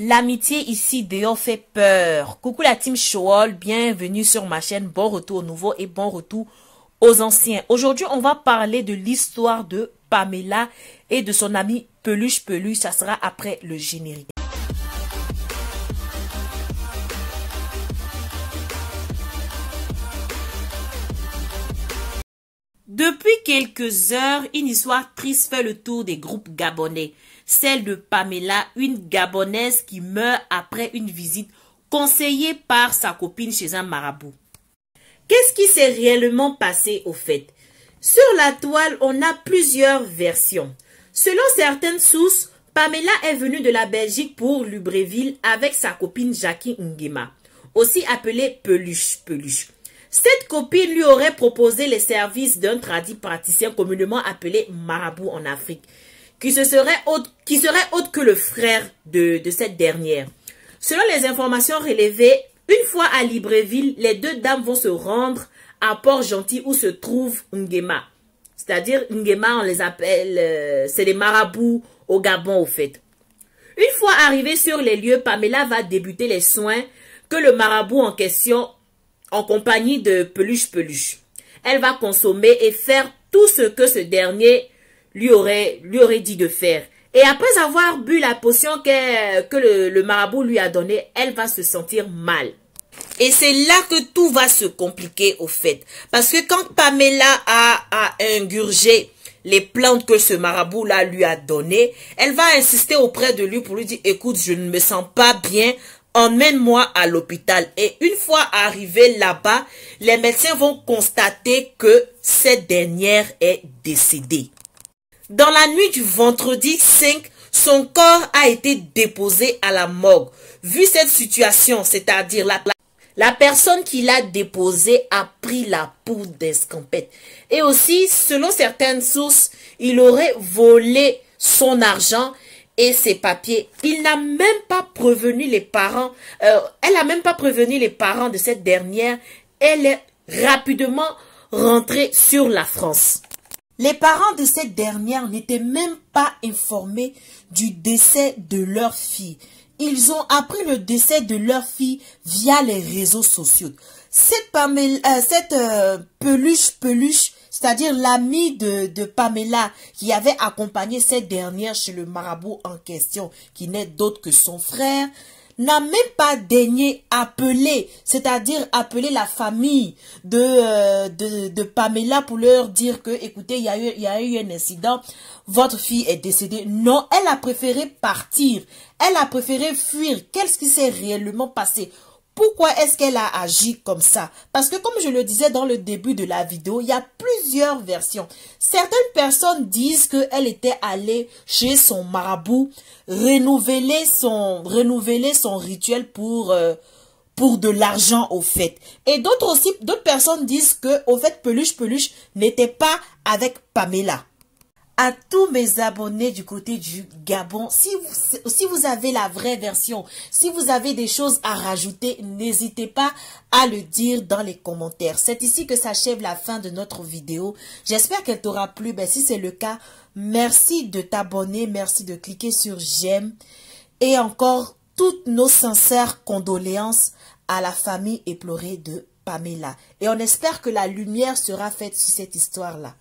L'amitié ici dehors fait peur. Coucou la team Shoal, bienvenue sur ma chaîne. Bon retour aux nouveaux et bon retour aux anciens. Aujourd'hui, on va parler de l'histoire de Pamela et de son ami Peluche Peluche. Ça sera après le générique. Depuis quelques heures, une histoire triste fait le tour des groupes gabonais. Celle de Pamela, une Gabonaise qui meurt après une visite conseillée par sa copine chez un marabout. Qu'est-ce qui s'est réellement passé au fait? Sur la toile, on a plusieurs versions. Selon certaines sources, Pamela est venue de la Belgique pour Libreville avec sa copine Jackie Nguema, aussi appelée Peluche Peluche. Cette copine lui aurait proposé les services d'un tradit praticien communément appelé marabout en Afrique, qui serait autre que le frère de cette dernière. Selon les informations relevées, une fois à Libreville, les deux dames vont se rendre à Port-Gentil où se trouve Nguema. C'est-à-dire, Nguema, on les appelle, c'est des marabouts au Gabon au fait. Une fois arrivée sur les lieux, Pamela va débuter les soins que le marabout en question en compagnie de Peluche Peluche. Elle va consommer et faire tout ce que ce dernier lui aurait dit de faire. Et après avoir bu la potion que le marabout lui a donnée, elle va se sentir mal. Et c'est là que tout va se compliquer au fait. Parce que quand Pamela a ingurgé les plantes que ce marabout-là lui a données, elle va insister auprès de lui pour lui dire, écoute, je ne me sens pas bien, emmène-moi à l'hôpital. Et une fois arrivée là-bas, les médecins vont constater que cette dernière est décédée. Dans la nuit du vendredi 5, son corps a été déposé à la morgue. Vu cette situation, c'est-à-dire la personne qui l'a déposé a pris la poudre d'escampette. Et aussi, selon certaines sources, il aurait volé son argent et ses papiers. Il n'a même pas prévenu les parents. Elle n'a même pas prévenu les parents de cette dernière. Elle est rapidement rentrée sur la France. Les parents de cette dernière n'étaient même pas informés du décès de leur fille. Ils ont appris le décès de leur fille via les réseaux sociaux. Cette Peluche Peluche, c'est-à-dire l'amie de Pamela qui avait accompagné cette dernière chez le marabout en question, qui n'est d'autre que son frère, n'a même pas daigné appeler, c'est-à-dire appeler la famille de Pamela pour leur dire que, écoutez, il y a eu un incident, votre fille est décédée. Non, elle a préféré partir, elle a préféré fuir. Qu'est-ce qui s'est réellement passé? Pourquoi est-ce qu'elle a agi comme ça? Parce que comme je le disais dans le début de la vidéo, il y a plusieurs versions. Certaines personnes disent qu'elle était allée chez son marabout renouveler son rituel pour de l'argent au fait. Et d'autres personnes disent que au fait Peluche Peluche n'était pas avec Pamela. À tous mes abonnés du côté du Gabon, si vous avez la vraie version, si vous avez des choses à rajouter, n'hésitez pas à le dire dans les commentaires. C'est ici que s'achève la fin de notre vidéo. J'espère qu'elle t'aura plu. Ben, si c'est le cas, merci de t'abonner, merci de cliquer sur j'aime. Et encore, toutes nos sincères condoléances à la famille éplorée de Pamela. Et on espère que la lumière sera faite sur cette histoire-là.